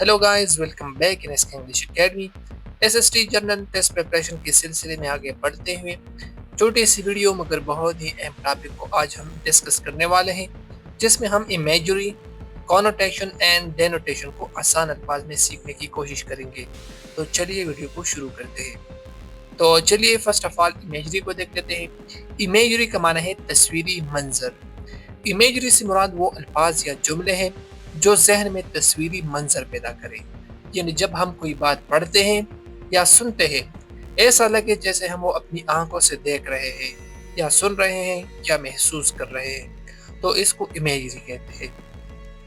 Hello guys, welcome back in SK English academy. SST general test preparation के सिलसिले में आगे बढ़ते हुए छोटी सी वीडियो मगर बहुत ही अहम टॉपिक को आज हम डिस्कस करने वाले हैं, जिसमें हम इमेजरी, कॉनोटेशन एंड डेनोटेशन को आसान अल्फाज में सीखने की कोशिश करेंगे। तो चलिए वीडियो को शुरू करते हैं। तो चलिए फर्स्ट ऑफ ऑल इमेजरी को देख लेते हैं। इमेजरी का माना है तस्वीरी मंजर। इमेजरी से मुराद वो अल्फाज या जुमले हैं जो जहन में तस्वीरी मंजर पैदा करें, यानी जब हम कोई बात पढ़ते हैं या सुनते हैं ऐसा लगे जैसे हम वो अपनी आंखों से देख रहे हैं या सुन रहे हैं या महसूस कर रहे हैं, तो इसको इमेजरी कहते हैं।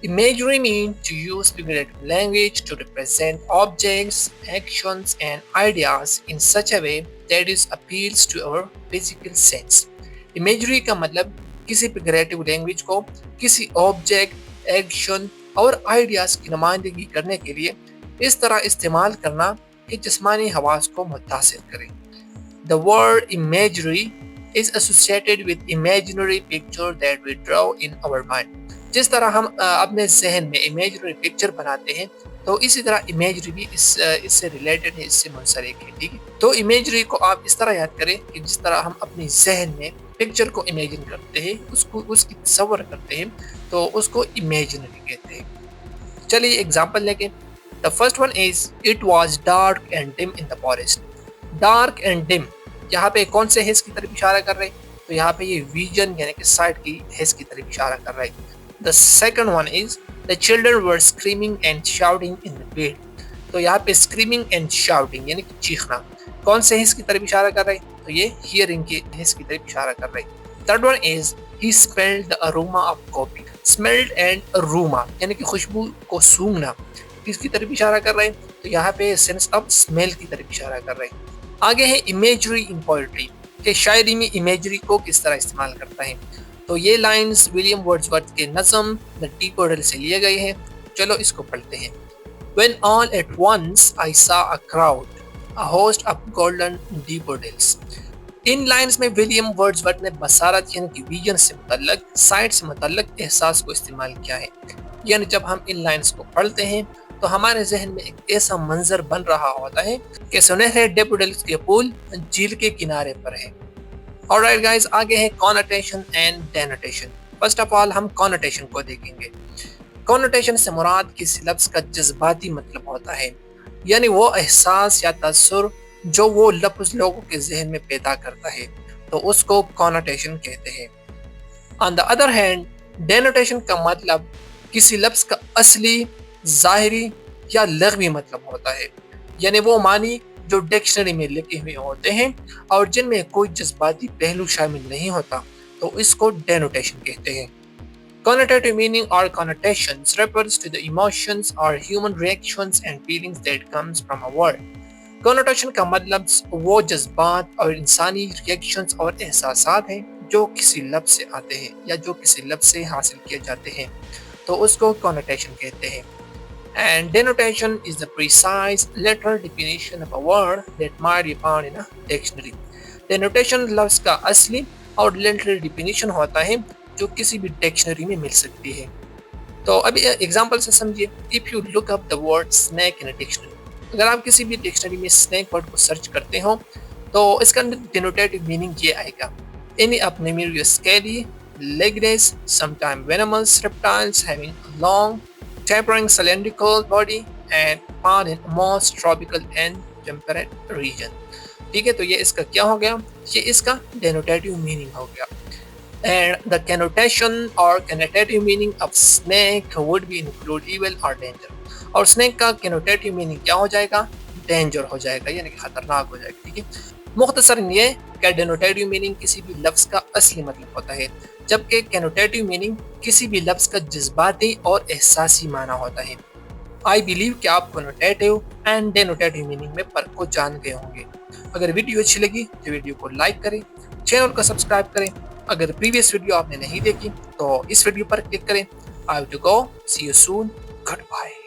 Imagery means to use figurative language to represent objects, actions, and ideas in such a way that it appeals to our physical sense. Imagery का मतलब किसी figurative language को किसी object, action और ideas की नुमाइंदगी करने के लिए इस तरह इस्तेमाल करना कि जिस्मानी हवास को मुतासिर करे। The word imagery is associated with imaginary picture that we draw in our mind. जिस तरह हम अपने जहन में इमेजरी पिक्चर बनाते हैं, तो इसी तरह इमेजरी भी इससे रिलेटेड है, इससे मुंसलिक है। ठीक है, तो इमेजरी को आप इस तरह याद करें कि जिस तरह हम अपने जहन में पिक्चर को इमेजिन करते हैं, उसकी तस्वर करते हैं, तो उसको इमेजिनरी कहते हैं। चलिए एग्जांपल लेके। The first one is it was dark and dim in the forest. Dark and dim, यहाँ पे कौन से हिस्स की तरफ इशारा कर रहे हैं? तो यहाँ पे ये विजन यानी कि साइट की हिस्स की तरफ इशारा कर रहा है। The second one is the children were screaming and shouting in the bed. तो यहाँ पे screaming and shouting यानी कि चीखना कौन से हिस्स की तरफ इशारा कर रहे हैं? तो ये hearing के हिस्स की तरफ इशारा कर रहे हैं। Third one is he smelled the aroma of coffee. Smelled and aroma यानी कि खुशबू को सूंघना किसकी तरफ इशारा कर रहे हैं? तो यहाँ पे sense of smell की तरफ इशारा कर रहे हैं। आगे है imagery in poetry कि शायरी में इमेजरी को किस तरह इस्तेमाल करता है। तो ये लाइंस विलियम वर्ड्सवर्थ के नज़म द डैफोडिल से लिए गए हैं। चलो इसको पढ़ते हैं। When all at once I saw a crowd, a host of golden daffodils. In lines में विलियम वर्ड्सवर्थ ने बसारत यानी कि विजन से मुतल्लक, साइट से मुतल्लक एहसास को इस्तेमाल किया है। यानी जब हम इन लाइंस को पढ़ते हैं तो हमारे जहन में एक ऐसा मंजर बन रहा होता है कि सुनहरे डैफोडिल्स के फूल झील के किनारे पर है। Alright guys, आगे है connotation and denotation. First of all हम connotation को देखेंगे। Connotation से मुराद किसी लफ्ज़ का जज्बाती मतलब होता है, यानी वो एहसास या तसर जो वो लफ्ज़ लोगों के जहन में पैदा करता है, तो उसको connotation कहते हैं। On the other hand, denotation का मतलब किसी लफ्ज़ का असली, ज़ाहिरी या लग़वी मतलब होता है, यानी वो मानी जो डिक्शनरी में लिखे हुए होते हैं और जिनमें कोई जज्बाती पहलू शामिल नहीं होता, तो इसको डेनोटेशन कहते हैं। Connotative meaning or connotations refers to the emotions or human reactions and feelings that comes from a word. Connotation का मतलब वो जज्बात और इंसानी रिएक्शंस और एहसासात हैं जो किसी लफ्ज़ से आते हैं या जो किसी लफ्ज़ से हासिल किए जाते हैं, तो उसको connotation कहते हैं। And denotation is the precise literal definition of a word that might be found in a dictionary. Denotation लफ्ज़ का असली और literal definition होता है जो किसी भी डिक्शनरी में मिल सकती है। तो अभी एग्जांपल से समझिए। If you look up the word snake in a dictionary, अगर आप किसी भी डिक्शनरी में snake वर्ड को सर्च करते हो तो इसका denotative meaning ये आएगा: any abnormal scaly, legless, sometimes venomous reptiles having long tapering cylindrical body and found in most tropical and temperate region. ठीक है, तो ये इसका क्या हो गया? ये इसका denotative meaning हो गया। And the connotation or connotative meaning of snake would be include evil or danger. और snake का connotative meaning क्या हो जाएगा? danger हो जाएगा, यानी कि खतरनाक हो जाएगा। ठीक है, मुख्तसरन ये कि denotative meaning किसी भी लफ्ज़ का असली मतलब होता है, जबकि connotative meaning किसी भी लफ्ज़ का जज्बाती और एहसासी माना होता है। आई बिलीव कि आप connotative and denotative meaning में फ़र्क को जान गए होंगे। अगर वीडियो अच्छी लगी तो वीडियो को लाइक करें, चैनल को सब्सक्राइब करें। अगर प्रीवियस वीडियो आपने नहीं देखी तो इस वीडियो पर क्लिक करें। I have to go, see you soon, good bye.